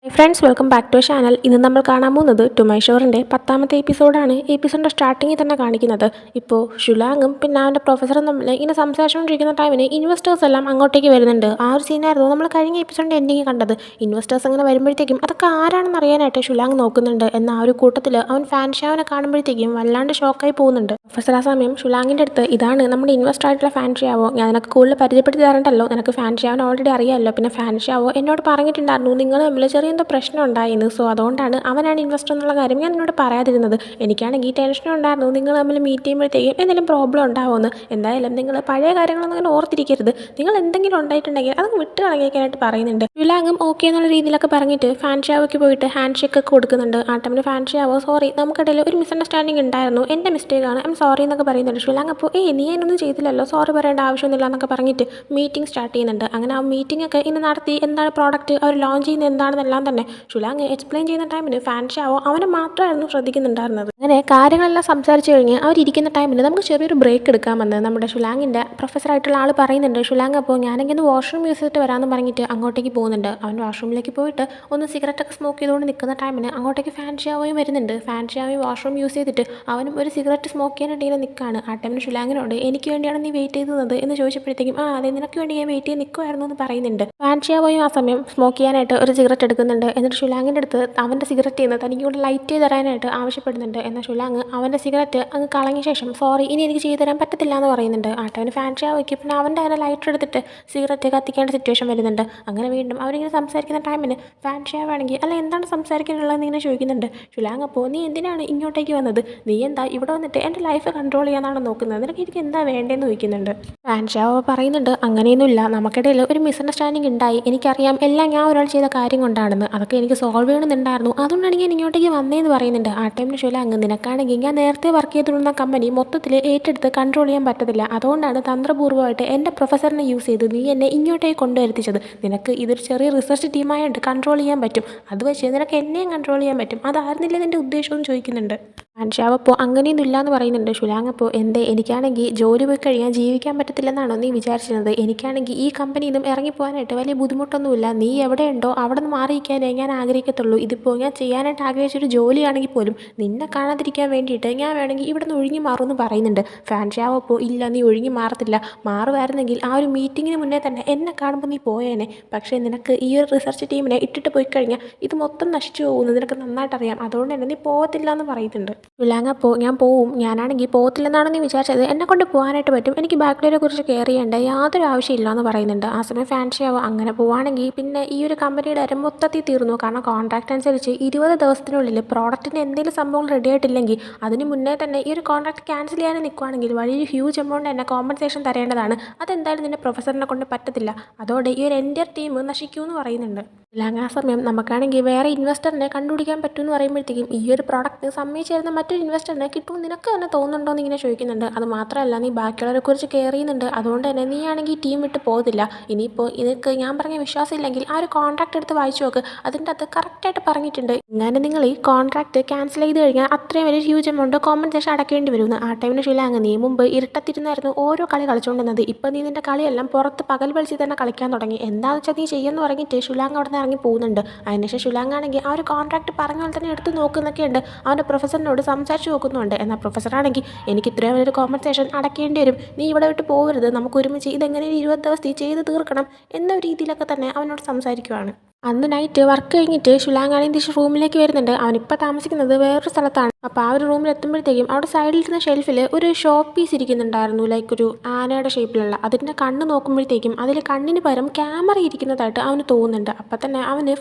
Friends welcome back to channel. ഇന്ന് നമ്മൾ കാണാൻ പോകുന്നത് ടുമൈ ഷോറിൻ്റെ 10ാമത്തെ എപ്പിസോഡാണ്. ഈ എപ്പിസോഡിൻ്റെ സ്റ്റാർട്ടിങ്ങിൽ തന്നെ കാണിക്കുന്നത് ഇപ്പോൾ ഷുലാങ്ങും പിന്നെ അവൻ്റെ പ്രൊഫസറും തമ്മിൽ ഇങ്ങനെ സംസാരിച്ചുകൊണ്ടിരിക്കുന്ന ടൈമിന് ഇൻവെസ്റ്റേഴ്സ് എല്ലാം അങ്ങോട്ടേക്ക് വരുന്നുണ്ട്. ആ ഒരു സീനായിരുന്നു നമ്മൾ കഴിഞ്ഞ എപ്പിസോഡിൻ്റെ എൻഡിങ് കണ്ടത്. ഇൻവെസ്റ്റേഴ്സ് അങ്ങനെ വരുമ്പോഴത്തേക്കും അതൊക്കെ ആരാണെന്ന് അറിയാനായിട്ട് ഷുലാങ് നോക്കുന്നുണ്ട്. എന്നാൽ ആ ഒരു കൂട്ടത്തിൽ അവൻ ഫാൻഷാവിനെ കാണുമ്പോഴത്തേക്കും വല്ലാണ്ട് ഷോക്കായി പോകുന്നുണ്ട്. പ്രൊഫസർ ആ സമയം ഷുലാങ്ങിൻ്റെ അടുത്ത് ഇതാണ് നമ്മുടെ ഇൻവെസ്റ്റർ ആയിട്ടുള്ള ഫാൻഷാവോ, ഞാൻ നിനക്ക് കൂടുതൽ പരിചയപ്പെടുത്തി തരണ്ടല്ലോ, നിനക്ക് ഫാൻഷാവിനെ ഓൾറെഡി അറിയാമല്ലോ, പിന്നെ ഫാൻഷാവോ എന്നോട് പറഞ്ഞിട്ടുണ്ടായിരുന്നു നിങ്ങൾ തമ്മിൽ ചെറിയ എന്തോ പ്രശ്നം ഉണ്ടായിരുന്നു, സോ അതുകൊണ്ടാണ് അവനാണ് ഇൻവെസ്റ്റർ എന്നുള്ള കാര്യം ഞാൻ എന്നോട് പറയാതിരുന്നത്. എനിക്കാണെങ്കിൽ ടെൻഷനും ഉണ്ടായിരുന്നു നിങ്ങൾ തമ്മിൽ മീറ്റ് ചെയ്യുമ്പോഴത്തേക്കും എന്തെങ്കിലും പ്രോബ്ലം ഉണ്ടാവുമെന്ന്. എന്തായാലും നിങ്ങൾ പഴയ കാര്യങ്ങളൊന്നും അങ്ങനെ ഓർത്തിരിക്കരുത്, നിങ്ങൾ എന്തെങ്കിലും ഉണ്ടായിട്ടുണ്ടെങ്കിൽ അത് വിട്ട് കളഞ്ഞേക്കാനായിട്ട് പറയുന്നുണ്ട്. ഷുലാങ്ങും ഓക്കെ എന്നുള്ള രീതിയിലൊക്കെ പറഞ്ഞിട്ട് ഫാൻഷാവോയ്ക്ക് പോയിട്ട് ഹാൻഡ് ഷേക്ക് ഒക്കെ കൊടുക്കുന്നുണ്ട്. ആ ടൈമിൽ ഫാൻഷാവോ സോറി നമുക്കിടയിൽ ഒരു മിസ്അണ്ടർസ്റ്റാൻഡിങ് ഉണ്ടായിരുന്നു, എൻ്റെ മിസ്റ്റേക്കാണ്, ഐ എം സോറി എന്നൊക്കെ പറയുന്നുണ്ട്. ഷുലാങ് അപ്പോൾ നീ എന്നൊന്നും ചെയ്തില്ലല്ലോ, സോറി പറയേണ്ട ആവശ്യമൊന്നുമില്ല എന്നൊക്കെ പറഞ്ഞിട്ട് മീറ്റിംഗ് സ്റ്റാർട്ട് ചെയ്യുന്നുണ്ട്. അങ്ങനെ ആ മീറ്റിംഗ് ഒക്കെ ഇന്ന് നടത്തി എന്താണ് പ്രോഡക്റ്റ് അവർ ലോഞ്ച് ചെയ്യുന്നത് എന്താണെന്നെല്ലാം തന്നെ ഷുലാങ് എക്സ്പ്ലെയിൻ ചെയ്യുന്ന ടൈമിന് ഫാൻഷാവോ അവനെ മാത്രമായിരുന്നു ശ്രദ്ധിക്കുന്നുണ്ടായിരുന്നത്. അങ്ങനെ കാര്യങ്ങളെല്ലാം സംസാരിച്ച് കഴിഞ്ഞ് അവരിയ്ക്കുന്ന ടൈമിൽ നമുക്ക് ചെറിയൊരു ബ്രേക്ക് എടുക്കാമെന്ന് നമ്മുടെ ഷുലാങ്ങിൻ്റെ പ്രൊഫസറായിട്ടുള്ള ആൾ പറയുന്നുണ്ട്. ഷുലാങ് അപ്പോൾ ഞാനെങ്കിൽ ഒന്ന് വാഷ്റൂം യൂസ് ചെയ്തിട്ട് വരാമെന്ന് പറഞ്ഞിട്ട് അങ്ങോട്ടേക്ക് പോകുന്നുണ്ട്. അവൻ വാഷ്റൂമിലേക്ക് പോയിട്ട് ഒന്ന് സിഗരറ്റൊക്കെ സ്മോക്ക് ചെയ്തുകൊണ്ട് നിൽക്കുന്ന ടൈമിന് അങ്ങോട്ടേക്ക് ഫാൻഷാവോയും വരുന്നുണ്ട്. ഫാൻഷാവോയും വാഷ്റൂം യൂസ് ചെയ്തിട്ട് അവനും ഒരു സിഗരറ്റ് സ്മോക്ക് ചെയ്യാനായിട്ട് ഇങ്ങനെ നിൽക്കുകയാണ്. ആ ടൈമിന് ഷുലാങ്ങിനോട് എനിക്ക് വേണ്ടിയാണ് നീ വെയിറ്റ് ചെയ്തത് എന്ന് ചോദിച്ചപ്പോഴത്തേക്കും അതെ നിനക്ക് വേണ്ടി ഞാൻ വെയിറ്റ് ചെയ്ത് നിൽക്കുമായിരുന്നു എന്ന് പറയുന്നുണ്ട്. ഫാൻഷാവോയും ആ സമയം സ്മോക്ക് ചെയ്യാനായിട്ട് ഒരു സിഗരറ്റ് എടുക്കുന്നുണ്ട്. എന്നിട്ട് ഷുലാങ്ങിൻ്റെ അടുത്ത് അവൻ്റെ സിഗരറ്റ് ചെയ്യുന്നത് തനിക്ക് കൂടെ ലൈറ്റ് ചെയ്ത് തരാനായിട്ട് ആവശ്യപ്പെടുന്നുണ്ട്. എന്നാൽ ഷുലാങ് അവൻ്റെ സിഗരറ്റ് അങ്ങ് കളഞ്ഞ ശേഷം സോറി ഇനി എനിക്ക് ചെയ്തു തരാൻ പറ്റത്തില്ല എന്ന് പറയുന്നുണ്ട്. ആ ടൈമിന് ഫാൻഷാവോയ്ക്ക് പിന്നെ അവൻ്റെ തന്നെ ലൈറ്റർ എടുത്തിട്ട് സിഗരറ്റ് കത്തിക്കേണ്ട സിറ്റുവേഷൻ വരുന്നുണ്ട്. അങ്ങനെ വീണ്ടും അവരിങ്ങനെ സംസാരിക്കുന്ന ടൈമിന് ഫാൻഷാവോ ആണെങ്കിൽ അല്ല എന്താണ് സംസാരിക്കാനുള്ളതെന്ന് ഇങ്ങനെ ചോദിക്കുന്നുണ്ട്. ഷുലാങ് അപ്പോൾ നീ എന്തിനാണ് ഇങ്ങോട്ടേക്ക് വന്നത്, നീ എന്താ ഇവിടെ വന്നിട്ട് എൻ്റെ ലൈഫ് കൺട്രോൾ ചെയ്യാനാണ് നോക്കുന്നത്, നിനക്ക് എനിക്ക് എന്താ വേണ്ടതെന്ന് ചോദിക്കുന്നുണ്ട്. ഫാൻഷാവോ പറയുന്നുണ്ട് അങ്ങനെയൊന്നുമില്ല, നമുക്കിടയിൽ ഒരു മിസ്അണ്ടർസ്റ്റാൻഡിങ് ഉണ്ടായി, എനിക്കറിയാം എല്ലാം ഞാൻ ഒരാൾ ചെയ്ത കാര്യം കൊണ്ടാണെന്ന്, അതൊക്കെ എനിക്ക് സോൾവ് ചെയ്യണമെന്നുണ്ടായിരുന്നു, അതുകൊണ്ടാണ് ഞാൻ ഇങ്ങോട്ടേക്ക് വന്നതെന്ന് പറയുന്നുണ്ട്. ആ ടൈമിന് ഷുലാങ് നിനക്കാണെങ്കിൽ ഞാൻ നേരത്തെ വർക്ക് ചെയ്തിരുന്ന കമ്പനി മൊത്തത്തിൽ ഏറ്റെടുത്ത് കൺട്രോൾ ചെയ്യാൻ പറ്റത്തില്ല, അതുകൊണ്ടാണ് തന്ത്രപൂർവ്വമായിട്ട് എൻ്റെ പ്രൊഫസറിനെ യൂസ് ചെയ്ത് നീ എന്നെ ഇങ്ങോട്ടേക്ക് കൊണ്ടുവരുത്തിച്ചത്, നിനക്ക് ഇതൊരു ചെറിയ റിസർച്ച് ടീമായിട്ട് കൺട്രോൾ ചെയ്യാൻ പറ്റും, അത് വെച്ച് നിനക്ക് എന്നെയും കൺട്രോൾ ചെയ്യാൻ പറ്റും, അതായിരുന്നില്ല നിൻ്റെ ഉദ്ദേശം എന്ന് ചോദിക്കുന്നുണ്ട്. ഫാൻഷാവോ അപ്പോൾ അങ്ങനെയൊന്നും ഇല്ലയെന്ന് പറയുന്നുണ്ട്. ഷുലാങ് അപ്പോൾ എനിക്കാണെങ്കിൽ ജോലി പോയി കഴിയാൻ ജീവിക്കാൻ പറ്റത്തില്ലെന്നാണോ നീ വിചാരിച്ചിരുന്നത്, എനിക്കാണെങ്കിൽ ഈ കമ്പനിയിൽ നിന്നും ഇറങ്ങിപ്പോകാനായിട്ട് വലിയ ബുദ്ധിമുട്ടൊന്നുമില്ല, നീ എവിടെയുണ്ടോ അവിടെ നിന്ന് മാറിയിരിക്കാനേ ഞാൻ ആഗ്രഹിക്കത്തുള്ളൂ, ഇതിപ്പോൾ ഞാൻ ചെയ്യാനായിട്ട് ആഗ്രഹിച്ചൊരു ജോലിയാണെങ്കിൽ പോലും നിന്നെ കാണാതിരിക്കാൻ വേണ്ടിയിട്ട് ഞാൻ വേണമെങ്കിൽ ഇവിടെ നിന്ന് ഒഴിഞ്ഞു മാറുമെന്ന് പറയുന്നുണ്ട്. ഫാൻഷാവോ അപ്പോൾ ഇല്ല നീ ഒഴിഞ്ഞു മാറത്തില്ല, മാറുമായിരുന്നെങ്കിൽ ആ ഒരു മീറ്റിങ്ങിന് മുന്നേ തന്നെ എന്നെ കാണുമ്പോൾ നീ പോയേനെ, പക്ഷേ നിനക്ക് ഈ ഒരു റിസർച്ച് ടീമിനെ ഇട്ടിട്ട് പോയി കഴിഞ്ഞാൽ ഇത് മൊത്തം നശിച്ചു പോകുന്നു നിനക്ക് നന്നായിട്ടറിയാം, അതുകൊണ്ട് തന്നെ നീ പോകത്തില്ല എന്ന് പറയുന്നുണ്ട്. ഷുലാങ് അപ്പോൾ ഞാൻ പോവും, ഞാനാണെങ്കിൽ പോകത്തില്ലെന്നാണ് നീ വിചാരിച്ചത്, എന്നെ കൊണ്ട് പോകാനായിട്ട് പറ്റും, എനിക്ക് ബാക്ക്ഡോറെ കുറിച്ച് കെയർ ചെയ്യേണ്ട യാതൊരു ആവശ്യമില്ല എന്ന് പറയുന്നുണ്ട്. ആ സമയം ഫാൻഷാവോ അങ്ങനെ പോവുകയാണെങ്കിൽ പിന്നെ ഈ ഒരു കമ്പനിയുടെ കാര്യം മൊത്തത്തിൽ തീർന്നു, കാരണം കോൺട്രാക്ട് അനുസരിച്ച് 20 ദിവസത്തിനുള്ളിൽ പ്രോഡക്റ്റിന് എന്തെങ്കിലും സംഭവം റെഡി ആയിട്ടില്ലെങ്കിൽ അതിന് മുന്നേ തന്നെ ഈ ഒരു കോൺട്രാക്ട് ക്യാൻസൽ ചെയ്യാൻ നിൽക്കുകയാണെങ്കിൽ വലിയൊരു ഹ്യൂജ് എമൗണ്ട് തന്നെ കോമ്പൻസേഷൻ തരേണ്ടതാണ്, അതെന്തായാലും നിന്നെ പ്രൊഫസറിനെ കൊണ്ട് പറ്റത്തില്ല, അതോടെ ഈ ഒരു എൻ്റെ ടീം നശിക്കുമെന്ന് പറയുന്നുണ്ട്. ഷുലാങ് ആ സമയം നമുക്കാണെങ്കിൽ വേറെ ഇൻവെസ്റ്ററിനെ കണ്ടുപിടിക്കാൻ പറ്റുമെന്ന് പറയുമ്പോഴത്തേക്കും ഈ ഒരു പ്രോഡക്റ്റ് സമ്മതിച്ചിരുന്ന മറ്റൊരു ഇൻവെസ്റ്ററിനെ കിട്ടും നിനക്ക് തന്നെ തോന്നുന്നുണ്ടോ എന്ന് ഇങ്ങനെ ചോദിക്കുന്നുണ്ട്. അത് മാത്രമല്ല നീ ബാക്കിയുള്ളവരെ കുറിച്ച് കെയർ ചെയ്യുന്നുണ്ട്, അതുകൊണ്ട് തന്നെ നീ ആണെങ്കിൽ ടീം വിട്ട് പോകത്തില്ല, ഇനിയിപ്പോൾ നിനക്ക് ഞാൻ പറഞ്ഞ വിശ്വാസമില്ലെങ്കിൽ ആ ഒരു കോൺട്രാക്ട് എടുത്ത് വായിച്ചു നോക്ക്, അതിൻ്റെ അത് കറക്റ്റായിട്ട് പറഞ്ഞിട്ടുണ്ട്, ഇങ്ങനെ നിങ്ങൾ ഈ കോൺട്രാക്ട് ക്യാൻസൽ ചെയ്ത് കഴിഞ്ഞാൽ അത്രയും വലിയ ഹ്യൂജ് എമൗണ്ട് കോമ്പൻസേഷൻ അടക്കേണ്ടി വരുമെന്ന്. ആ ടൈമിന് ഷുലാങ് നീ മുമ്പ് ഇരുട്ടത്തിരുന്നായിരുന്നു ഓരോ കളി കളിച്ചുകൊണ്ടിരുന്നത്, ഇപ്പം നീ നിൻ്റെ കളിയെല്ലാം പുറത്ത് പകൽ വെളിച്ച് തന്നെ കളിക്കാൻ തുടങ്ങി, എന്താണെന്ന് വെച്ചാൽ നീ ചെയ്യുമെന്ന് പറഞ്ഞിട്ട് ഷുലാങ് അവിടെ നിന്ന് ഇറങ്ങി പോകുന്നുണ്ട്. അതിനുശേഷം ഷുലാങ് ആണെങ്കിൽ ആ ഒരു കോൺട്രാക്ട് പറഞ്ഞ പോലെ തന്നെ എടുത്ത് നോക്കുന്നൊക്കെയുണ്ട്, അവൻ്റെ പ്രൊഫസറിനോട് സംസാരിച്ച് നോക്കുന്നുണ്ട്. എന്നാൽ പ്രൊഫസറാണെങ്കിൽ എനിക്ക് ഇത്രയും വലിയൊരു കോമ്പൻസേഷൻ അടക്കേണ്ടി വരും, നീ ഇവിടെ വിട്ട് പോകരുത്, നമുക്ക് ഒരുമിച്ച് ഇതെങ്ങനെ 20 ദിവസത്തിൽ ചെയ്ത് തീർക്കണം എന്ന രീതിയിലൊക്കെ തന്നെ അവനോട് സംസാരിക്കുവാണ്. അന്ന് നൈറ്റ് വർക്ക് കഴിഞ്ഞിട്ട് ഷുലാങ് ആണെങ്കിൽ തിരിച്ച് റൂമിലേക്ക് വരുന്നുണ്ട്. അവനിപ്പോൾ താമസിക്കുന്നത് വേറൊരു സ്ഥലത്താണ്. അപ്പോൾ ആ ഒരു റൂമിൽ എത്തുമ്പോഴത്തേക്കും അവിടെ സൈഡിലിരുന്ന ഷെൽഫിൽ ഒരു ഷോപ്പ് പീസ് ഇരിക്കുന്നുണ്ടായിരുന്നു, ലൈക്ക് ഒരു ആനയുടെ ഷേപ്പിലുള്ള, അതിൻ്റെ കണ്ണ് നോക്കുമ്പോഴത്തേക്കും അതിൽ കണ്ണിന് പകരം ക്യാമറ ഇരിക്കുന്നതായിട്ട് അവന് തോന്നുന്നുണ്ട്. അപ്പം തന്നെ അവന്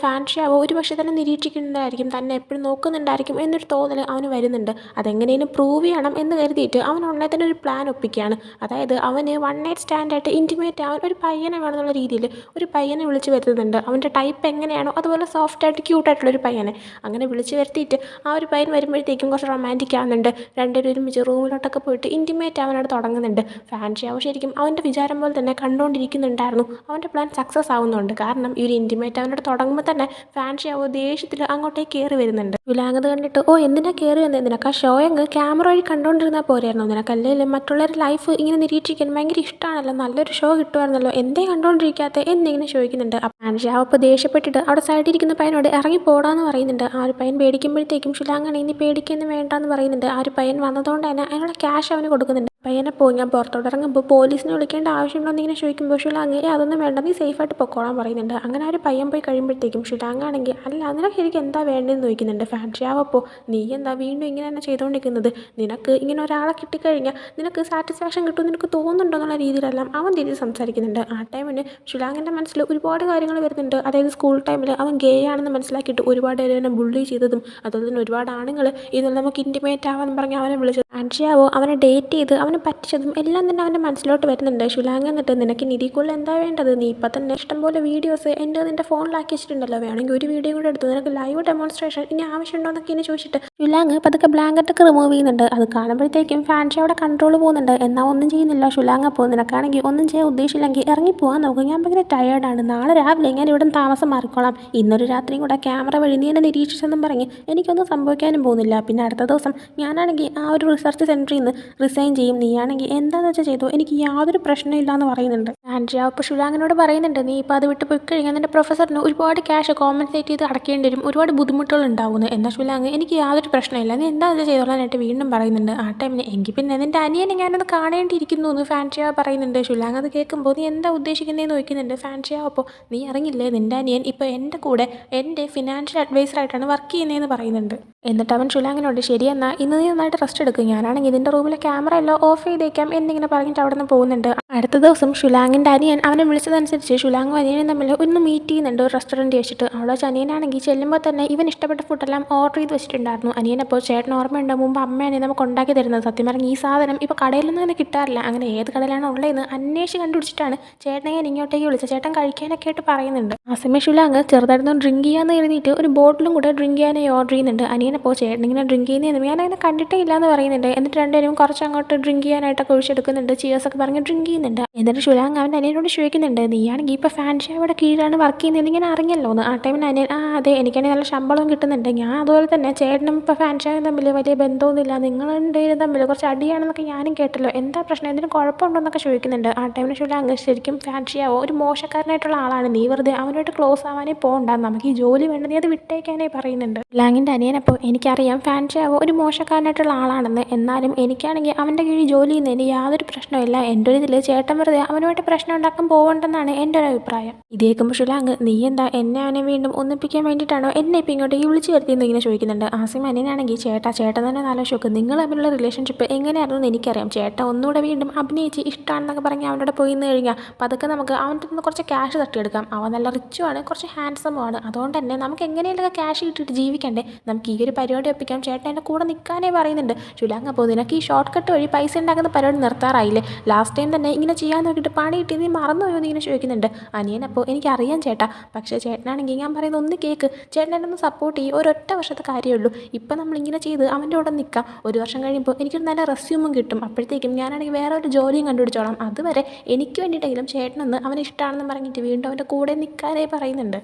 ഫാൻഷാവോ ഒരു പക്ഷേ തന്നെ നിരീക്ഷിക്കുന്നുണ്ടായിരിക്കും, തന്നെ എപ്പോഴും നോക്കുന്നുണ്ടായിരിക്കും എന്നൊരു തോന്നൽ അവന് വരുന്നുണ്ട്. അതെങ്ങനെയും പ്രൂവ് ചെയ്യണം എന്ന് കരുതിയിട്ട് അവൻ ഉടനെ തന്നെ ഒരു പ്ലാൻ ഒപ്പിക്കുകയാണ്. അതായത് അവന് വൺ നൈറ്റ് സ്റ്റാൻഡായിട്ട് ഇൻറ്റിമേറ്റ് ആവാൻ ഒരു പയ്യനെ വേണമെന്നുള്ള രീതിയിൽ ഒരു പയ്യനെ വിളിച്ച് വരുത്തുന്നുണ്ട്. അവൻ്റെ ടൈപ്പ് എങ്ങനെയാണോ അതുപോലെ സോഫ്റ്റായിട്ട് ക്യൂട്ടായിട്ടുള്ളൊരു പയ്യനെ അങ്ങനെ വിളിച്ച് വരുത്തിയിട്ട് ആ ഒരു പയ്യൻ വരുമ്പോഴത്തേക്കും കുറച്ച് റൊമാൻറ്റിക് ആവുന്നുണ്ട്, രണ്ടുപേരും ഒരുമിച്ച് റൂമിലോട്ടൊക്കെ പോയിട്ട് ഇൻറ്റിമേറ്റ് ആവാനായിട്ട് തുടങ്ങുന്നുണ്ട്. ഫാൻഷാവോ ശരിക്കും അവൻ്റെ വിചാരം പോലെ തന്നെ കണ്ടുകൊണ്ടിരിക്കുന്നുണ്ടായിരുന്നു, അവൻ്റെ പ്ലാൻ സക്സസ് ആവുന്നുണ്ട്. കാരണം ഈ ഒരു ഇൻറ്റിമേറ്റ് അവനോട് തുടങ്ങുമ്പോൾ തന്നെ ഫാൻഷാവോ ദേഷ്യത്തിൽ അങ്ങോട്ടേക്ക് കയറി വരുന്നുണ്ട്. ഷുലാങ് അത് കണ്ടിട്ട് എന്തിനാ കയറി വന്നത്, നിനക്ക് ആ ഷോ അങ്ങ് ക്യാമറ വഴി കണ്ടുകൊണ്ടിരുന്നാൽ പോരായിരുന്നോ, നിനക്കല്ലെങ്കിൽ മറ്റുള്ളവരുടെ ലൈഫ് ഇങ്ങനെ നിരീക്ഷിക്കാൻ ഭയങ്കര ഇഷ്ടമാണല്ലോ, നല്ലൊരു ഷോ കിട്ടുമായിരുന്നല്ലോ, എന്തേ കണ്ടുകൊണ്ടിരിക്കാത്ത എന്നിങ്ങനെ ചോദിക്കുന്നുണ്ട്. ഫാൻഷാവോ ഇപ്പോൾ ദേഷ്യപ്പെട്ട് കേട്ടിട്ട് അവിടെ സൈഡിലിരിക്കുന്ന പയ്യനോട് ഇറങ്ങി പോടാന്ന് പറയുന്നുണ്ട്. ആ ഒരു പയ്യൻ പേടിക്കുമ്പോഴത്തേക്കും ഷുലാങ്ങാണെങ്കിൽ നീ പേടിക്കൊന്നും വേണ്ടാന്ന് പറയുന്നുണ്ട്. ആ ഒരു പയ്യൻ വന്നതുകൊണ്ട് തന്നെ അതിനുള്ള ക്യാഷ് അവന് കൊടുക്കുന്നുണ്ട്. പയ്യനെ പോയി ഞാൻ പുറത്തോട്ട് ഇറങ്ങുമ്പോൾ പോലീസിനെ വിളിക്കേണ്ട ആവശ്യമുണ്ടോ എന്നിങ്ങനെ ചോദിക്കുമ്പോൾ ഷുലാങ് അതൊന്നും വേണ്ട, നീ സേഫായിട്ട് പൊക്കോളാൻ പറയുന്നുണ്ട്. അങ്ങനെ ആ ഒരു പയ്യൻ പോയി കഴിയുമ്പോഴത്തേക്കും ഷുലാങ്ങാണെങ്കിൽ അല്ല നിനക്ക് എനിക്ക് എന്താ വേണ്ടതെന്ന് ചോദിക്കുന്നുണ്ട്. ഫാൻഷിയാവപ്പോൾ നീ എന്താ വീണ്ടും ഇങ്ങനെ തന്നെ ചെയ്തുകൊണ്ടിരിക്കുന്നത്, നിനക്ക് ഇങ്ങനെ ഒരാളെ കിട്ടിക്കഴിഞ്ഞാൽ നിനക്ക് സാറ്റിസ്ഫാക്ഷൻ കിട്ടും നിനക്ക് തോന്നുന്നുണ്ടോ എന്നുള്ള രീതിയിലെല്ലാം അവൻ തിരിച്ച് സംസാരിക്കുന്നുണ്ട്. ആ ടൈമിന് ഷുലാങ്ങിൻ്റെ മനസ്സിൽ ഒരുപാട് കാര്യങ്ങൾ വരുന്നുണ്ട്. അതായത് സ്കൂൾ ടൈമിൽ അവൻ ഗേ ആണെന്ന് മനസ്സിലാക്കിയിട്ട് ഒരുപാട് പേര് അവനെ ബുള്ളി ചെയ്തതും അതുപോലെ തന്നെ ഒരുപാട് ആണുങ്ങൾ ഇതിൽ നമുക്ക് ഇൻറ്റിമേറ്റ് ആവാന്ന് പറഞ്ഞ് അവനെ വിളിച്ചത്. ഫാൻഷിയാവോ അവനെ ഡേറ്റ് ചെയ്ത് അവനെ പറ്റിച്ചതും എല്ലാം തന്നെ അവൻ്റെ മനസ്സിലോട്ട് വരുന്നുണ്ട്. ഷുലാങ് എന്നിട്ട് നിനക്ക് നിധി കൂടുതൽ എന്താ വേണ്ടത്, നീ ഇപ്പം തന്നെ ഇഷ്ടംപോലെ വീഡിയോസ് നിൻ്റെ ഫോണിലാക്കി വെച്ചിട്ടുണ്ടല്ലോ, വേണമെങ്കിൽ ഒരു വീഡിയോ കൂടെ എടുത്ത് നിനക്ക് ലൈവ് ഡെമോൺസ്ട്രേഷൻ ഇനി ആവശ്യമുണ്ടോ എന്നൊക്കെ ഇനി ചോദിച്ചിട്ട് ഷുലാങ് പതുക്കെ ബ്ലാങ്കറ്റൊക്കെ റിമൂവ് ചെയ്യുന്നുണ്ട്. അത് കാണുമ്പോഴത്തേക്കും ഫാൻഷിയുടെ കൺട്രോൾ പോകുന്നുണ്ട്. എന്നാൽ ഒന്നും ചെയ്യുന്നില്ല ഷുലാങ്. അപ്പോൾ നിനക്കാണെങ്കിൽ ഒന്നും ചെയ്യാൻ ഉദ്ദേശമില്ലെങ്കിൽ ഇറങ്ങിപ്പോകാൻ നോക്കും, ഞാൻ ഭയങ്കര ടയേർഡാണ്, നാളെ രാവിലെ ഞാൻ ഇവിടെ താമസം മാറിക്കോളാം, ഇന്നൊരു രാത്രിയും കൂടെ ക്യാമറ വഴി നീ എന്നെ നിരീക്ഷിച്ചെന്നും പറഞ്ഞ് എനിക്കൊന്നും സംഭവിക്കാനും പോകുന്നില്ല. പിന്നെ അടുത്ത ദിവസം ഞാനാണെങ്കിൽ ആ ഒരു റിസർച്ച് സെൻറ്ററിൽ നിന്ന് റിസൈൻ ചെയ്യും, നീയാണെങ്കിൽ എന്താണെന്ന് വെച്ചാൽ ചെയ്തു, എനിക്ക് യാതൊരു പ്രശ്നമില്ല എന്ന് പറയുന്നുണ്ട്. ഫാൻഷിയാവ് ഇപ്പോൾ ഷുലാങ്ങിനോട് പറയുന്നുണ്ട് നീ ഇപ്പോൾ അത് വിട്ട് പോയി കഴിഞ്ഞാൽ നിൻ്റെ പ്രൊഫസറിന് ഒരുപാട് ക്യാഷ് കോമ്പൻസേറ്റ് ചെയ്ത് അടയ്ക്കേണ്ടി വരും, ഒരുപാട് ബുദ്ധിമുട്ടുകൾ ഉണ്ടാവുന്നു. എന്നാൽ ഷുലാങ് എനിക്ക് യാതൊരു പ്രശ്നമില്ല, നീ എന്താണെന്ന് ചെയ്തോളാനായിട്ട് വീണ്ടും പറയുന്നുണ്ട്. ആ ടൈമിന് എങ്കിൽ പിന്നെ നിൻ്റെ അനിയനെ ഞാനത് കാണേണ്ടിയിരിക്കുന്നു എന്ന് ഫാൻഷിയാവ് പറയുന്നുണ്ട്. ഷുലാങ് അത് കേൾക്കുമ്പോൾ നീ എന്താ ഉദ്ദേശിക്കുന്നതെന്ന് ചോദിക്കുന്നുണ്ട്. ഫാൻഷിയാവ് അപ്പോൾ നീ അറിഞ്ഞില്ലേ നിൻ്റെ അനിയൻ ഇപ്പോൾ എൻ്റെ കൂടെ എൻ്റെ ഫിനാൻഷ്യൽ അഡ്വൈസറായിട്ടാണ് വർക്ക് ചെയ്യുന്നതെന്ന് പറയുന്നുണ്ട്. എന്നിട്ട് അവൻ ഷുലാങ്ങിനോട് ശരിയെന്നാൽ ഇന്ന് നീ നന്നായിട്ട് റെസ്റ്റ് എടുക്കും, ഞാനാണെങ്കിൽ ഇതിൻ്റെ റൂമിലെ ക്യാമറ എല്ലാം ഓഫ് ചെയ്തേക്കാം എന്നിങ്ങനെ പറഞ്ഞിട്ട് അവിടെ നിന്ന് പോകുന്നുണ്ട്. അടുത്ത ദിവസം ഷുലാങ്ങിൻ്റെ അനിയൻ അവനെ വിളിച്ചതനുസരിച്ച് ഷുലാങ്ങും അനിയനും തമ്മിൽ ഒന്ന് മീറ്റ് ചെയ്യുന്നുണ്ട് ഒരു റെസ്റ്റോറൻറ്റ് വെച്ചിട്ട്. അവിടെ വെച്ച് അനിയനാണെങ്കിൽ ചെല്ലുമ്പോൾ തന്നെ ഇവൻ ഇഷ്ടപ്പെട്ട ഫുഡെല്ലാം ഓർഡർ ചെയ്ത് വെച്ചിട്ടുണ്ടായിരുന്നു. അനിയനപ്പോൾ ചേട്ടൻ ഓർമ്മയുണ്ട് മുമ്പ് അമ്മയാണ് നമുക്ക് ഉണ്ടാക്കി തരുന്നത്, സത്യം പറഞ്ഞാൽ ഈ സാധനം ഇപ്പോൾ കടയിലൊന്നും തന്നെ കിട്ടാറില്ല, അങ്ങനെ ഏത് കടയിലാണ് ഉള്ളതെന്ന് അന്വേഷിച്ച് കണ്ടുപിടിച്ചിട്ടാണ് ചേട്ടനെ ഞാൻ ഇങ്ങോട്ടേക്ക് വിളിച്ചത്, ചേട്ടൻ കഴിക്കാനൊക്കെ ആയിട്ട് പറയുന്നുണ്ട്. ആ സമയം ഷുലാങ് ചെറുതായിരുന്നു ഡ്രിങ്ക് ചെയ്യാമെന്ന് എഴുതിയിട്ട് ഒരു ബോട്ടിലും കൂടെ ഡ്രിങ്ക് ചെയ്യാനായി ഓർഡർ ചെയ്യുന്നുണ്ട്. അനിയനപ്പോൾ ചേട്ടൻ ഇങ്ങനെ ഡ്രിങ്ക് ചെയ്യുന്നതെന്ന് ഞാനങ്ങനെ കണ്ടിട്ടേ ഇല്ല എന്ന് പറയുന്നുണ്ട്. എന്നിട്ട് രണ്ടുപേരും കുറച്ച് അങ്ങോട്ട് ഡ്രിങ്ക് ചെയ്യാനായിട്ടൊക്കെ ഒഴിച്ചെടുക്കുന്നുണ്ട്, ചിയേഴ്സൊക്കെ പറഞ്ഞ് ഡ്രിങ്ക് ചെയ്യുന്നുണ്ട്. എന്നിട്ട് ഷുലാങ് അവൻ്റെ അനിയനോട് ചോദിക്കുന്നുണ്ട് നീയാണെങ്കിൽ ഇപ്പോൾ ഫാൻഷിയാവിടെ കീഴിലാണ് വർക്ക് ചെയ്യുന്നത് ഇങ്ങനെ അറിഞ്ഞല്ലോ എന്ന്. ആ ടൈമിൽ അനിയൻ അതെ എനിക്കാണെങ്കിൽ നല്ല ശമ്പളവും കിട്ടുന്നുണ്ട്, ഞാൻ അതുപോലെ തന്നെ ചേട്ടനും ഇപ്പോൾ ഫാൻഷിയായും തമ്മിൽ വലിയ ബന്ധമൊന്നുമില്ല, നിങ്ങൾ രണ്ടുപേരും തമ്മിൽ കുറച്ച് അടിയാണെന്നൊക്കെ ഞാനും കേട്ടല്ലോ, എന്താ പ്രശ്നം, എന്തിനും കുഴപ്പമുണ്ടോ എന്നൊക്കെ ചോദിക്കുന്നുണ്ട്. ആ ടൈമിൽ ഷുലാങ് ശരിക്കും ഫാൻഷിയാവോ ഒരു മോശക്കാരനായിട്ടുള്ള ആളാണ്, നീ വെറുതെ അവനുമായിട്ട് ക്ലോസ് ആവാനേ പോകണ്ട, നമുക്ക് ഈ ജോലി വേണ്ട, നീ അത് വിട്ടേക്കാനേ പറയുന്നുണ്ട്. ഷുലാങ്ങിൻ്റെ അനിയനപ്പോൾ എനിക്കറിയാം ഫാൻഷിയാവോ ഒരു മോശക്കാരനായിട്ടുള്ള ആളാണെന്ന്, എന്നാലും എനിക്കാണെങ്കിൽ അവൻ്റെ കീഴിൽ ജോലി ചെയ്യുന്നതിന് യാതൊരു പ്രശ്നമില്ല, എൻ്റെ ഒരു ഇതിൽ ചേട്ടൻ വെറുതെ അവനുമായിട്ട് പ്രശ്നം ഉണ്ടാക്കാൻ പോകണ്ടെന്നാണ് എൻ്റെ ഒരു അഭിപ്രായം. ഇത് കേൾക്കുമ്പോൾ ഷുലാങ് നീ എന്താ എന്നെ അവനെ വീണ്ടും ഒന്നിപ്പിക്കാൻ വേണ്ടിയിട്ടാണോ എന്നെ ഇപ്പോൾ ഇങ്ങോട്ടേക്ക് വിളിച്ച് വരുത്തിയെന്ന് ഇങ്ങനെ ചോദിക്കുന്നുണ്ട്. ആസിം അനിയനാണെങ്കിൽ ചേട്ടൻ തന്നെ ആലോചിച്ച് നോക്ക്, നിങ്ങൾ തമ്മിലുള്ള റിലേഷൻഷിപ്പ് എങ്ങനെയാണെന്ന് എനിക്കറിയാം, ചേട്ടൻ ഒന്നുകൂടെ വീണ്ടും അഭിനയിച്ച് ഇഷ്ടമാണെന്നൊക്കെ പറഞ്ഞ് അവൻ്റെ പോയി നിന്ന് കഴിഞ്ഞാൽ പതുക്കെ നമുക്ക് അവൻ്റെ നിന്ന് കുറച്ച് ക്യാഷ് തട്ടിയെടുക്കാം, അവൻ നല്ല റിച്ചുമാണ് കുറച്ച് ഹാൻഡ്സമുമാണ്, അതുകൊണ്ട് തന്നെ നമുക്ക് എങ്ങനെയൊക്കെ ക്യാഷ് കിട്ടിയിട്ട് ജീവിക്കണ്ടേ, നമുക്ക് ഈ ഒരു പരിപാടി ഒപ്പിക്കാം, ചേട്ടൻ എൻ്റെ കൂടെ നിൽക്കാനേ പറയുന്നുണ്ട്. ഷുലാങ് അപ്പോൾ നിനക്ക് ഈ ഷോർട്ട് കട്ട് വഴി പൈസ ഉണ്ടാക്കുന്ന പരിപാടി നിർത്താറായില്ലേ, ലാസ്റ്റ് ടൈം തന്നെ ഇങ്ങനെ ചെയ്യാൻ നോക്കിയിട്ട് പണി കിട്ടി നീ മറന്നുപോയോ എന്ന് ഇങ്ങനെ ചോദിക്കുന്നുണ്ട്. അനിയനപ്പോൾ എനിക്കറിയാം ചേട്ടാ, പക്ഷേ ചേട്ടനാണെങ്കിൽ ഞാൻ പറയുന്നത് ഒന്ന് കേൾക്ക്, ചേട്ടൻ എന്നെ ഒന്ന് സപ്പോർട്ട് ചെയ്യും, ഒരൊറ്റ വർഷത്തെ കാര്യമുള്ളൂ, ഇപ്പം നമ്മളിങ്ങനെ ചെയ്ത് അവൻ്റെ കൂടെ നിൽക്കാം, ഒരു വർഷം കഴിയുമ്പോൾ എനിക്കൊരു നല്ല റെസ്യൂമും കിട്ടും, അപ്പോഴത്തേക്കും ഞാനാണെങ്കിൽ വേറെ ഒരു ജോലിയും കണ്ടുപിടിച്ചോളാം, അതുവരെ എനിക്ക് വേണ്ടിയിട്ടെങ്കിലും ചേട്ടനൊന്ന് അവനെ ഇഷ്ടമാണെന്ന് പറഞ്ഞിട്ട് വീണ്ടും അവൻ്റെ കൂടെ നിൽക്കാനായി പറയുന്നുണ്ട്.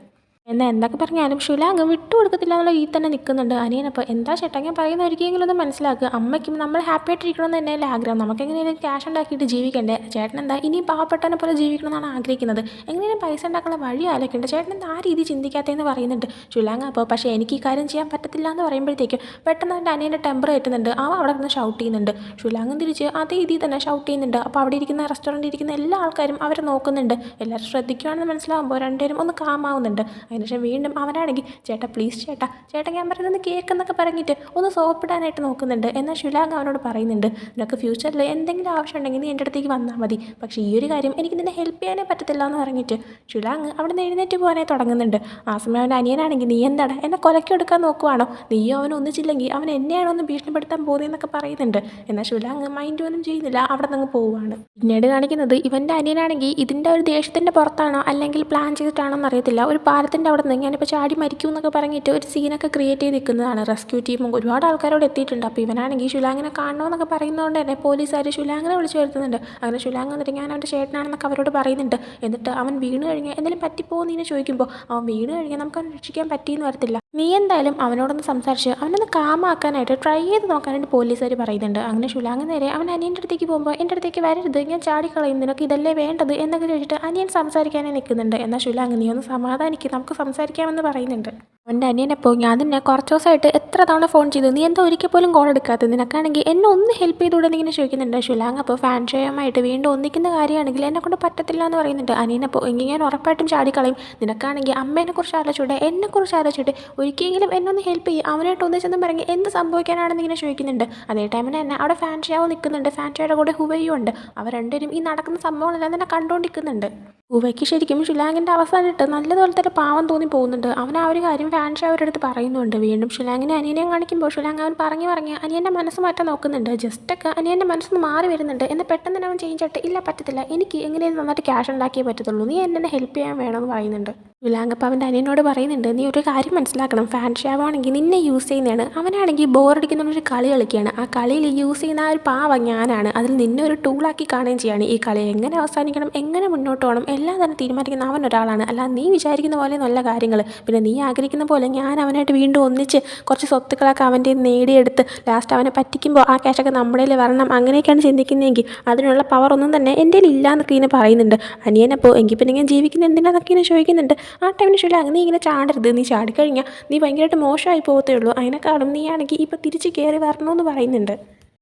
എന്നാൽ എന്തൊക്കെ പറഞ്ഞാലും ഷുലാങ് വിട്ടുകൊടുക്കത്തില്ല എന്നുള്ള ഈ തന്നെ നിൽക്കുന്നുണ്ട്. അനിയനപ്പോൾ എന്താ ചേട്ടാ ഞാൻ പറയുന്ന ഒരിക്കലെങ്കിലും ഒന്ന് മനസ്സിലാക്കുക, അമ്മയ്ക്കും നമ്മൾ ഹാപ്പി ആയിട്ടിരിക്കണമെന്ന് തന്നെയല്ലേ ആഗ്രഹം, നമുക്ക് എങ്ങനെയും ക്യാഷ് ഉണ്ടാക്കിയിട്ട് ജീവിക്കണ്ടേ, ചേട്ടൻ എന്താ ഇനിയും പാവപ്പെട്ടവനെ പോലെ ജീവിക്കണമെന്നാണ് ആഗ്രഹിക്കുന്നത്, എങ്ങനെയും പൈസ ഉണ്ടാക്കാനുള്ള വഴി ആലോചിക്കേണ്ടത്, ചേട്ടൻ എന്താ ആ രീതി ചിന്തിക്കാത്തതെന്ന് പറയുന്നുണ്ട് ഷുലാങ്. അപ്പോൾ പക്ഷേ എനിക്ക് ഈ കാര്യം ചെയ്യാൻ പറ്റത്തില്ല എന്ന് പറയുമ്പോഴത്തേക്കും പെട്ടെന്ന് അവൻ്റെ അനിയൻ്റെ ടെമ്പർ ഏറ്റുന്നുണ്ട്, അവൻ അവിടെ നിന്ന് ഷൗട്ട് ചെയ്യുന്നുണ്ട്. ഷുലാങ് തിരിച്ച് അതേ രീതിയിൽ തന്നെ ഷൗട്ട് ചെയ്യുന്നുണ്ട്. അപ്പോൾ അവിടെ ഇരിക്കുന്ന റെസ്റ്റോറൻറ്റിൽ ഇരിക്കുന്ന എല്ലാ ആൾക്കാരും അവരെ നോക്കുന്നുണ്ട്, എല്ലാവരും ശ്രദ്ധിക്കുകയാണെന്ന് മനസ്സിലാകുമ്പോൾ രണ്ടുപേരും ഒന്ന് കാമാവുന്നുണ്ട്. അതിനുശേഷം വീണ്ടും അവനാണെങ്കിൽ ചേട്ടാ പ്ലീസ് ചേട്ടാ ഞാൻ പറയുന്നത് കേൾക്കുന്നൊക്കെ പറഞ്ഞിട്ട് ഒന്ന് സോപ്പിടാനായിട്ട് നോക്കുന്നുണ്ട്. എന്നാൽ ഷുലാങ് അവനോട് പറയുന്നുണ്ട് നിനക്ക് ഫ്യൂച്ചറിൽ എന്തെങ്കിലും ആവശ്യം ഉണ്ടെങ്കിൽ നീ എൻ്റെ അടുത്തേക്ക് വന്നാൽ മതി, പക്ഷേ ഈ ഒരു കാര്യം എനിക്ക് നിന്നെ ഹെൽപ്പ് ചെയ്യാനേ പറ്റത്തില്ല എന്ന് പറഞ്ഞിട്ട് ഷുലാങ് അവിടെ നിന്ന് എഴുന്നേറ്റ് പോകാനായി തുടങ്ങുന്നുണ്ട്. ആ സമയം അവൻ്റെ അനിയനാണെങ്കിൽ നീ എന്താടാ എന്നെ കൊലക്കെടുക്കാൻ നോക്കുവാണോ, നീയോ അവൻ ഒന്നിച്ചില്ലെങ്കിൽ അവൻ എന്നെയാണോ ഒന്ന് ഭീഷണിപ്പെടുത്താൻ പോകുന്നതെന്നൊക്കെ പറയുന്നുണ്ട്. എന്നാൽ ഷുലാങ് മൈൻഡ് ഒന്നും ചെയ്യുന്നില്ല, അവിടെ നിന്ന് പോവുകയാണ്. പിന്നീട് കാണിക്കുന്നത് ഇവൻ്റെ അനിയനാണെങ്കിൽ ഇതിൻ്റെ ഒരു ദേഷ്യത്തിൻ്റെ പുറത്താണോ അല്ലെങ്കിൽ പ്ലാൻ ചെയ്തിട്ടാണോ എന്നറിയത്തില്ല, ഒരു പാലത്തിൻ്റെ അവിടെ നിന്ന് ഞാനിപ്പോൾ ചാടി മരിക്കും എന്നൊക്കെ പറഞ്ഞിട്ട് ഒരു സീനൊക്കെ ക്രിയേറ്റ് ചെയ്ത് നിൽക്കുന്നതാണ്. റെസ്ക്യൂ ടീമും ഒരുപാട് ആൾക്കാരോട് എത്തിയിട്ടുണ്ട്. അപ്പോൾ ഇവനാണെങ്കിൽ ഷുലാങ്ങിനെ കാണണമെന്നൊക്കെ പറയുന്നതുകൊണ്ട് തന്നെ പോലീസുകാർ ഷുലാങ്ങിനെ വിളിച്ച് വരുത്തുന്നുണ്ട്. അങ്ങനെ ഷുലാങ് വന്നിട്ട് ഞാൻ അവൻ്റെ ചേട്ടനാണെന്നൊക്കെ അവരോട് പറയുന്നുണ്ട്. എന്നിട്ട് അവൻ വീണ് കഴിഞ്ഞാൽ എന്തെങ്കിലും പറ്റിപ്പോകുമെന്ന് ഇങ്ങനെ ചോദിക്കുമ്പോൾ അവൻ വീണ് കഴിഞ്ഞാൽ നമുക്ക് അവനെ രക്ഷിക്കാൻ പറ്റിയെന്ന് വരത്തില്ല, നീ എന്തായാലും അവനോടൊന്ന് സംസാരിച്ച് അവനൊന്ന് കാമാക്കാനായിട്ട് ട്രൈ ചെയ്ത് നോക്കാനായിട്ട് പോലീസുകാർ പറയുന്നുണ്ട്. അങ്ങനെ ഷുലാങ് നേരെ അവൻ അനിയൻ്റെ അടുത്തേക്ക് പോകുമ്പോൾ എൻ്റെ അടുത്തേക്ക് വരരുത്, ഞാൻ ചാടിക്കളയും, നിനക്ക് ഇതല്ലേ വേണ്ടത് എന്നൊക്കെ ചോദിച്ചിട്ട് അനിയൻ സംസാരിക്കാനേ നിൽക്കുന്നുണ്ട്. എന്നാൽ ഷുലാങ് നീ ഒന്ന് സമാധാനിക്ക്, നമുക്ക് സംസാരിക്കാമെന്ന് പറയുന്നുണ്ട്. അവൻ്റെ അനിയനെപ്പോൾ ഞാൻ നിന്നെ കുറച്ച് ദിവസമായിട്ട് എത്ര തവണ ഫോൺ ചെയ്തു, നീ എന്താ ഒരിക്കൽ പോലും കോൾ എടുക്കാത്തത്, നിനക്കാണെങ്കിൽ എന്നെ ഒന്ന് ഹെൽപ്പ് ചെയ്തുകൂടെ എന്നിങ്ങനെ ചോദിക്കുന്നുണ്ട്. ഷുലാങ് അപ്പോൾ ഫാൻ ഷോയുമായിട്ട് വീണ്ടും ഒന്നിക്കുന്ന കാര്യമാണെങ്കിൽ എന്നെക്കൊണ്ട് പറ്റത്തില്ല എന്ന് പറയുന്നുണ്ട്. അനിയനപ്പോൾ എങ്കിൽ ഞാൻ ഉറപ്പായിട്ടും ചാടിക്കളയും, നിനക്കാണെങ്കിൽ അമ്മേനെക്കുറിച്ച് ആലോചിച്ചൂടെ, എന്നെക്കുറിച്ച് ആലോചിച്ചിട്ട് ഒരിക്കലെങ്കിലും എന്നെ ഒന്ന് ഹെൽപ്പ് ചെയ്യും, അവനായിട്ട് ഒന്നിച്ചെന്നും പറഞ്ഞ് എന്ത് സംഭവിക്കാനാണെന്ന് ഇങ്ങനെ ചോദിക്കുന്നുണ്ട്. അതേ ടൈമിന് തന്നെ അവിടെ ഫാൻ ഷോ നിൽക്കുന്നുണ്ട്. ഫാൻ ഷോയുടെ കൂടെ ഹുവയും ഉണ്ട്. അവർ രണ്ടുപേരും ഈ നടക്കുന്ന സംഭവങ്ങളെല്ലാം തന്നെ കണ്ടുകൊണ്ടിരിക്കുന്നുണ്ട്. ഹുവയ്ക്ക് ശരിക്കും ഷിലാങ്ങിൻ്റെ അവസാനമായിട്ട് നല്ലതുപോലെ തന്നെ പാവം തോന്നി പോകുന്നുണ്ട്. അവൻ ആ ഒരു കാര്യം ഫാൻ ഷോ അവരുടെ അടുത്ത് പറയുന്നുണ്ട്. വീണ്ടും ഷിലാങ്ങിനെ അനിയനെയും കാണിക്കുമ്പോൾ ഷിലാങ് അവൻ പറഞ്ഞ് അനിയൻ്റെ മനസ്സ് മാറ്റാൻ നോക്കുന്നുണ്ട്. ജസ്റ്റൊക്കെ അനിയൻ്റെ മനസ്സൊന്ന് മാറി വരുന്നുണ്ട്. എന്നാൽ പെട്ടെന്ന് തന്നെ അവൻ ചേഞ്ച് ആയിട്ട് ഇല്ല പറ്റത്തില്ല, എനിക്ക് എങ്ങനെയും നന്നായിട്ട് ക്യാഷ് ഉണ്ടാക്കിയേ പറ്റത്തുള്ളൂ, നീ എന്നെ ഹെൽപ്പ് ചെയ്യാൻ വേണമെന്ന് പറയുന്നുണ്ട്. ഷിലാങ് അപ്പോൾ അവൻ്റെ അനിയനോട് പറയുന്നുണ്ട്, നീ ഒരു കാര്യം മനസ്സിലാക്കണം, ഫാൻ ഷോ ആണെങ്കിൽ നിന്നെ യൂസ് ചെയ്യുന്നതാണ്, അവനാണെങ്കിൽ ബോറടിക്കുന്നൊരു കളി കളിക്കുകയാണ്, ആ കളിയിൽ യൂസ് ചെയ്യുന്ന ആ ഒരു പാവ ഞാനാണ്, അതിൽ നിന്നെ ഒരു ടൂളാക്കി കാണുകയും ചെയ്യാണ്. ഈ കളി എങ്ങനെ അവസാനിക്കണം, എങ്ങനെ മുന്നോട്ട് പോകണം എല്ലാം തന്നെ തീരുമാനിക്കുന്ന അവൻ ഒരാളാണ്, അല്ലാതെ നീ വിചാരിക്കുന്ന പോലെ നല്ല കാര്യങ്ങൾ, പിന്നെ നീ ആഗ്രഹിക്കുന്ന പോലെ ഞാൻ അവനായിട്ട് വീണ്ടും ഒന്നിച്ച് കുറച്ച് സ്വത്തുക്കളൊക്കെ അവൻ്റെ നേടിയെടുത്ത് ലാസ്റ്റ് അവനെ പറ്റിക്കുമ്പോൾ ആ ക്യാഷൊക്കെ നമ്മുടെ കയ്യിൽ വരണം, അങ്ങനെയൊക്കെയാണ് ചിന്തിക്കുന്നതെങ്കിൽ അതിനുള്ള പവർ ഒന്നും തന്നെ എൻ്റെ കയ്യിൽ ഇല്ല എന്നൊക്കെ ഇങ്ങനെ പറയുന്നുണ്ട്. അനിയനപ്പോൾ എങ്കിൽ പിന്നെ ഞാൻ ജീവിക്കുന്ന എന്തിനാന്നൊക്കെ ഇങ്ങനെ ചോദിക്കുന്നുണ്ട്. ആ ടൈമിന് ഷിലാങ് നീ ഇങ്ങനെ ചാടരുത്, നീ ചാടിക്കഴിഞ്ഞാൽ നീ ഭയങ്കരമായിട്ട് മോശമായി പോകത്തേ ഉള്ളൂ, അതിനെക്കാളും നീ ആണെങ്കിൽ ഇപ്പോൾ തിരിച്ച് കയറി വരണമെന്ന് പറയുന്നുണ്ട്.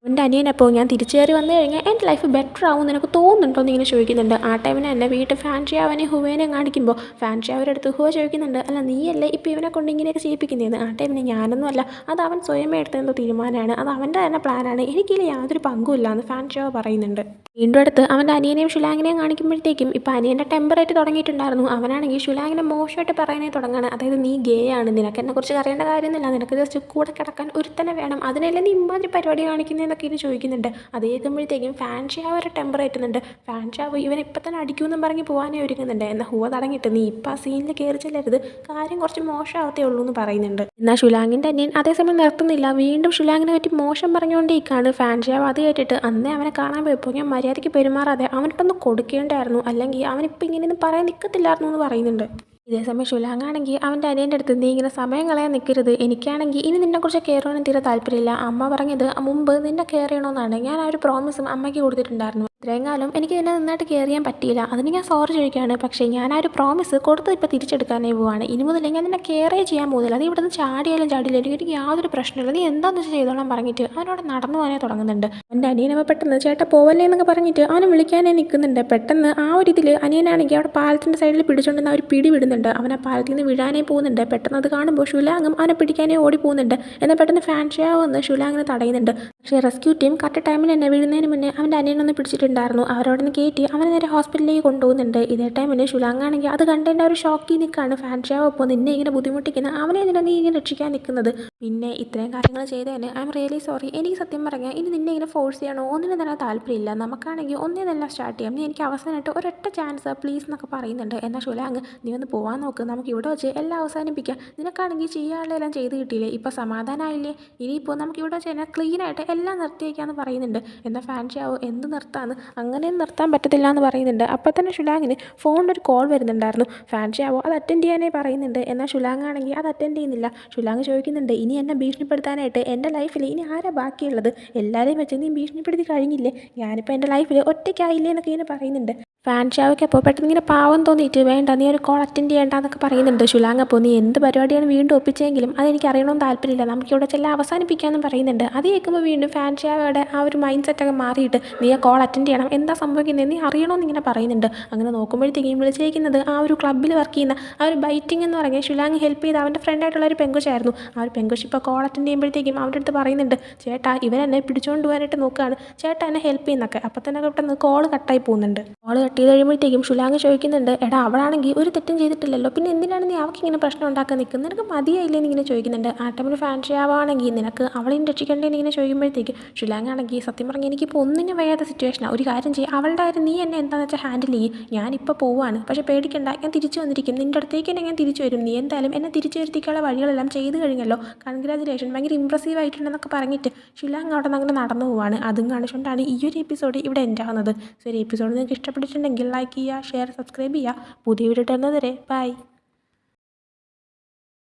എൻ്റെ അനിയനപ്പോൾ ഞാൻ തിരിച്ചു കയറി വന്നു കഴിഞ്ഞാൽ എൻ്റെ ലൈഫ് ബെറ്റർ ആവും നിനക്ക് തോന്നുന്നുണ്ടോ എന്ന് ഇങ്ങനെ ചോദിക്കുന്നുണ്ട്. ആ ടൈമിന് തന്നെ വീട്ടിൽ ഫാൻ ഷാവനെ ഹുവേനെ കാണിക്കുമ്പോൾ ഫാൻ ഷാവരുടെ അടുത്ത് ഹുവ ചോദിക്കുന്നുണ്ട്, അല്ല നീയല്ലേ ഇപ്പോൾ ഇവനെ കൊണ്ട് ഇങ്ങനെയൊക്കെ ചെയ്യിപ്പിക്കുന്നതെന്ന്. ആ ടൈമിന് ഞാനൊന്നും അല്ല, അത് അവൻ സ്വയമേ എടുത്തെന്തോ തീരുമാനമാണ്, അത് അവൻ്റെ തന്നെ പ്ലാനാണ്, എനിക്കിതിൽ യാതൊരു പങ്കുമില്ല എന്ന് ഫാൻ ഷാവ പറയുന്നുണ്ട്. വീണ്ടും അടുത്ത് അവൻ്റെ അനിയനെയും ഷിലാങ്ങിനെയും കാണിക്കുമ്പോഴത്തേക്കും ഇപ്പോൾ അനിയൻ്റെ ടെമ്പറായിട്ട് തുടങ്ങിയിട്ടുണ്ടായിരുന്നു. അവനാണെങ്കിൽ ഷിലാങ്ങിനെ മോശമായിട്ട് പറയാനേ തുടങ്ങുകയാണ്. അതായത് നീ ഗേ ആണ്, നിനക്ക് എന്നെക്കുറിച്ച് അറിയേണ്ട കാര്യമൊന്നുമില്ല, നിനക്ക് ജസ്റ്റ് കൂടെ കിടക്കാൻ ഒരുത്തന്നെ വേണം, അതിനെല്ലാം നീ ഇമ്മാതിരി പരിപാടി കാണിക്കുന്നതെന്നൊക്കെ ഇത് ചോദിക്കുന്നുണ്ട്. അത് കേൾക്കുമ്പോഴത്തേക്കും ഫാൻ ഷാവ് ഒരു ടെമ്പർ ആയിട്ടുന്നുണ്ട്. ഫാൻ ഷാവ് ഇവൻ ഇപ്പം തന്നെ അടിക്കുമെന്നും പറഞ്ഞ് പോകാനേ ഒരുങ്ങുന്നുണ്ട്. എന്നാൽ ഹുവ തടങ്ങിയിട്ട് നീ ഇപ്പം ആ സീനിൽ കയറി ചെല്ലരുത്, കാര്യം കുറച്ച് മോശമാവത്തേ ഉള്ളൂ എന്ന് പറയുന്നുണ്ട്. എന്നാൽ ഷുലാങ്ങിൻ്റെ അനിയൻ അതേസമയം നിർത്തുന്നില്ല, വീണ്ടും ഷുലാങ്ങിനെ പറ്റി മോശം പറഞ്ഞുകൊണ്ടേക്കാണ്. ഫാൻ ഷാവ് അത് കേട്ടിട്ട് അന്നേ അവനെ കാണാൻ പോയപ്പോൾ ഞാൻ മര്യാദയ്ക്ക് പെരുമാറാതെ അവനിട്ടൊന്ന് കൊടുക്കേണ്ടായിരുന്നു, അല്ലെങ്കിൽ അവനിപ്പോൾ ഇങ്ങനെയൊന്നും പറയാൻ നിൽക്കത്തില്ലായിരുന്നു എന്ന് പറയുന്നുണ്ട്. ഇതേസമയം ഷുലാങ് ആണെങ്കിൽ അവൻ്റെ അനിയൻ്റെ അടുത്ത് നീ ഇങ്ങനെ സമയം കളയാൻ നിൽക്കരുത്, എനിക്കാണെങ്കിൽ ഇനി നിന്നെക്കുറിച്ച് കെയർ ചെയ്യാനും തീരെ താല്പര്യമില്ല, അമ്മ പറഞ്ഞത് മുമ്പ് നിന്നെ കെയർ ചെയ്യണമെന്നാണ്, ഞാൻ ആ ഒരു പ്രോമിസും അമ്മയ്ക്ക് കൊടുത്തിട്ടുണ്ടായിരുന്നു, ഇത്രയും കാലം എനിക്ക് ഇതിനെ നന്നായിട്ട് കെയർ ചെയ്യാൻ പറ്റിയില്ല, അതിന് ഞാൻ സോറി ചോദിക്കുകയാണ്, പക്ഷേ ഞാൻ ആ ഒരു പ്രോമിസ് കൊടുത്തത് ഇപ്പോൾ തിരിച്ചെടുക്കാനേ പോവാണ്, ഇനി മുതൽ ഞാൻ നിന്നെ കെയറേ ചെയ്യാൻ പോകുന്നില്ല, നീ ഇവിടെ നിന്ന് ചാടിയാലും ചാടിയില്ല, എനിക്ക് യാതൊരു പ്രശ്നമില്ല, നീ എന്താണെന്ന് വെച്ചാൽ ചെയ്തോളാൻ പറഞ്ഞിട്ട് അവനോട് നടന്നു പോകാനേ തുടങ്ങുന്നുണ്ട്. എൻ്റെ അനിയനവ പെട്ടെന്ന് ചേട്ടാ പോവല്ലേ എന്നൊക്കെ പറഞ്ഞിട്ട് അവനെ വിളിക്കാനേ നിൽക്കുന്നുണ്ട്. പെട്ടെന്ന് ആ ഒരു ഇതിൽ അനിയനാണെങ്കിൽ അവിടെ പാലത്തിൻ്റെ സൈഡിൽ പിടിച്ചുകൊണ്ടെന്ന് അവർ പിടി വിടുന്നുണ്ട്. അവൻ ആ പാലത്തിൽ നിന്ന് വീഴാനേ പോകുന്നുണ്ട്. പെട്ടെന്ന് അത് കാണുമ്പോൾ ഷുലാങ്ങും അവനെ പിടിക്കാനേ ഓടി പോകുന്നുണ്ട്. എന്നാൽ പെട്ടെന്ന് ഫാൻ ഷോ വന്ന് ഷുലാങ്ങിനെ തടയുന്നുണ്ട്. പക്ഷേ റെസ്ക്യൂ ടീം കറക്റ്റ് ടൈമിൽ തന്നെ വീഴുന്നതിന് മുന്നേ അവൻ്റെ അനിയനൊന്ന് പിടിച്ചിട്ടുണ്ടായിരുന്നു. അവരവിടെ നിന്ന് കയറ്റി അവനെ നേരെ ഹോസ്പിറ്റലിലേക്ക് കൊണ്ടുപോകുന്നുണ്ട്. ഇതേ ടൈമിന് ഷുലാങ് ആണെങ്കിൽ അത് കണ്ടതിൻ്റെ ഒരു ഷോക്കിൽ നിൽക്കുകയാണ്. ഫാൻ ഷോ അപ്പോൾ നിന്നെ ഇങ്ങനെ ബുദ്ധിമുട്ടിക്കുന്ന അവനെ എന്തിനാണ് നീ ഇങ്ങനെ രക്ഷിക്കാൻ നിൽക്കുന്നത്, പിന്നെ ഇത്രയും കാര്യങ്ങൾ ചെയ്തതിന് ഐ എം റിയലി സോറി, എനിക്ക് സത്യം പറഞ്ഞാൽ ഇനി നിന്നെ ഇങ്ങനെ ഫോഴ്സ് ചെയ്യണോ ഒന്നിനും തന്നെ താല്പര്യമില്ല, നമുക്കാണെങ്കിൽ ഒന്നേ നല്ല സ്റ്റാർട്ട് ചെയ്യാം, നീ എനിക്ക് അവസാനമായിട്ട് ഒരൊറ്റ ചാൻസ് പ്ലീസ് എന്നൊക്കെ പറയുന്നുണ്ട്. എന്നാൽ ഷുലാങ് നീ ഒന്ന് പോകാൻ നോക്ക്, നമുക്ക് ഇവിടെ വെച്ച് എല്ലാം അവസാനിപ്പിക്കാം, നിനക്കാണെങ്കിൽ ചെയ്യാനുള്ളതെല്ലാം ചെയ്ത് കിട്ടിയില്ലേ, ഇപ്പോൾ സമാധാനമായില്ലേ, ഇനിയിപ്പോൾ നമുക്ക് ഇവിടെ വെച്ച് കഴിഞ്ഞാൽ ക്ലീനായിട്ട് എല്ലാം നിർത്തി വയ്ക്കാമെന്ന് പറയുന്നുണ്ട്. എന്നാൽ ഫാൻ ഷോ എന്ത് നിർത്താമെന്ന്, അങ്ങനെയും നിർത്താൻ പറ്റത്തില്ല എന്ന് പറയുന്നുണ്ട്. അപ്പോൾ തന്നെ ഷുലാങ്ങിന് ഫോണിലൊരു കോൾ വരുന്നുണ്ടായിരുന്നു. ഫാൻ ഷോ അത് അറ്റൻഡ് ചെയ്യാനേ പറയുന്നുണ്ട്. എന്നാൽ ഷുലാങ് ആണെങ്കിൽ അത് അറ്റൻഡ് ചെയ്യുന്നില്ല. ഷുലാങ് ചോദിക്കുന്നുണ്ട് ഇനി എന്നെ ഭീഷണിപ്പെടുത്താനായിട്ട് എൻ്റെ ലൈഫിൽ ഇനി ആരാ ബാക്കിയുള്ളത്, എല്ലാവരെയും വെച്ച് നീ ഭീഷണിപ്പെടുത്തി കഴിഞ്ഞില്ലേ, ഞാനിപ്പോൾ എൻ്റെ ലൈഫിൽ ഒറ്റയ്ക്കായില്ലേ എന്നൊക്കെ ഇങ്ങനെ പറയുന്നുണ്ട്. ഫാൻ ഷോയ്ക്ക് അപ്പോൾ പെട്ടെന്ന് ഇങ്ങനെ പാവം തോന്നിയിട്ട് വേണ്ട നീ ഒരു കോൾ അറ്റൻഡ് ചെയ്യേണ്ട എന്നൊക്കെ പറയുന്നുണ്ട്. ഷുലാങ് അപ്പോൾ നീ എന്ത് പരിപാടിയാണ് വീണ്ടും ഒപ്പിച്ചെങ്കിലും അതെനിക്ക് അറിയണമെന്ന് താല്പര്യമില്ല, നമുക്കിവിടെ ചെല്ലാം അവസാനിപ്പിക്കാമെന്ന് പറയുന്നുണ്ട്. അത് കേൾക്കുമ്പോൾ വീണ്ടും ഫാൻ ഷോയുടെ ആ ഒരു മൈൻഡ് സെറ്റൊക്കെ മാറിയിട്ട് നീ ആ കോൾ അറ്റൻഡ് ചെയ്യണം, എന്താ സംഭവിക്കുന്നത് നീ അറിയണമെന്ന് ഇങ്ങനെ പറയുന്നുണ്ട്. അങ്ങനെ നോക്കുമ്പോഴത്തേക്കും വിളിച്ചേക്കുന്നത് ആ ഒരു ക്ലബ്ബിൽ വർക്ക് ചെയ്യുന്ന ആ ഒരു ബൈറ്റിംഗ് എന്ന് പറഞ്ഞാൽ ഷുലാങ് ഹെൽപ്പ് ചെയ്ത് അവൻ്റെ ഫ്രണ്ടായിട്ടുള്ള ഒരു പെങ്കൊച്ചായിരുന്നു. ആ ഒരു പെങ്കൊച്ച് ഇപ്പോൾ കോൾ അറ്റൻഡ് ചെയ്യുമ്പോഴത്തേക്കും അവൻ്റെ അടുത്ത് പറയുന്നുണ്ട് ചേട്ടാ ഇവരെന്നെ പിടിച്ചുകൊണ്ട് പോകാനായിട്ട് നോക്കുകയാണ്, ചേട്ടാ എന്നെ ഹെൽപ്പ് ചെയ്യുന്നൊക്കെ. അപ്പോൾ തന്നെ പെട്ടെന്ന് കോൾ കട്ടായി പോകുന്നുണ്ട്. കോൾ കട്ട് ചെയ്ത് കഴിയുമ്പോഴത്തേക്കും ഷുലാങ് ചോദിക്കുന്നുണ്ട് എടാ അവളാണെങ്കിൽ ഒരു തെറ്റും ചെയ്തിട്ടില്ലല്ലോ, പിന്നെ എന്തിനാണ് നീ അവൾക്ക് ഇങ്ങനെ പ്രശ്നം ഉണ്ടാക്കാൻ നിൽക്കുന്നത്, നിനക്ക് മതിയായില്ലേ എന്നിങ്ങനെ ചോദിക്കുന്നുണ്ട്. ആ ടൈമിൽ ഫാൻ ഷോ ആണെങ്കിൽ നിനക്ക് അവളെയും രക്ഷിക്കേണ്ടതെന്ന് ഇങ്ങനെ ചോദിക്കുമ്പോഴത്തേക്ക് ഷുലാങ് ആണെങ്കിൽ സത്യം പറഞ്ഞാൽ എനിക്കിപ്പോൾ ഒന്നിനും വയ്യാത്ത സിറ്റുവേഷനാണ്, ഒരു കാര്യം ചെയ്യും അവളുടെ കാര്യം നീ എന്നെ എന്താണെന്ന് വെച്ചാൽ ഹാൻഡിൽ ചെയ്യും, ഞാനിപ്പോൾ പോവുകയാണ്, പക്ഷേ പേടിക്കണ്ട ഞാൻ തിരിച്ചു വന്നിരിക്കും, നിൻ്റെ അടുത്തേക്ക് തന്നെ ഞാൻ തിരിച്ചു വരും, നീ എന്തായാലും എന്നെ തിരിച്ചു വരുത്തിക്കാനുള്ള വഴികളെല്ലാം ചെയ്ത് കഴിഞ്ഞല്ലോ, കൺഗ്രാജുലേഷൻ ഭയങ്കര ഇമ്പ്രസീവ് ആയിട്ടുണ്ടെന്നൊക്കെ പറഞ്ഞിട്ട് ഷുലാങ് അവിടെ നിന്ന് അങ്ങനെ നടന്നു പോവാണ്. അതും കാണിച്ചുകൊണ്ടാണ് ഈ ഒരു എപ്പിസോഡ് ഇവിടെ എൻഡ് ആവുന്നത്. സോ ഒരു എപ്പിസോഡ് നിങ്ങൾക്ക് ഇഷ്ടപ്പെട്ടിട്ടുണ്ടെങ്കിൽ ലൈക്ക് ചെയ്യുക, ഷെയർ, സബ്സ്ക്രൈബ് ചെയ്യുക. പുതിയ വീഡിയോ ഇടുന്നത് വരെ ബൈ.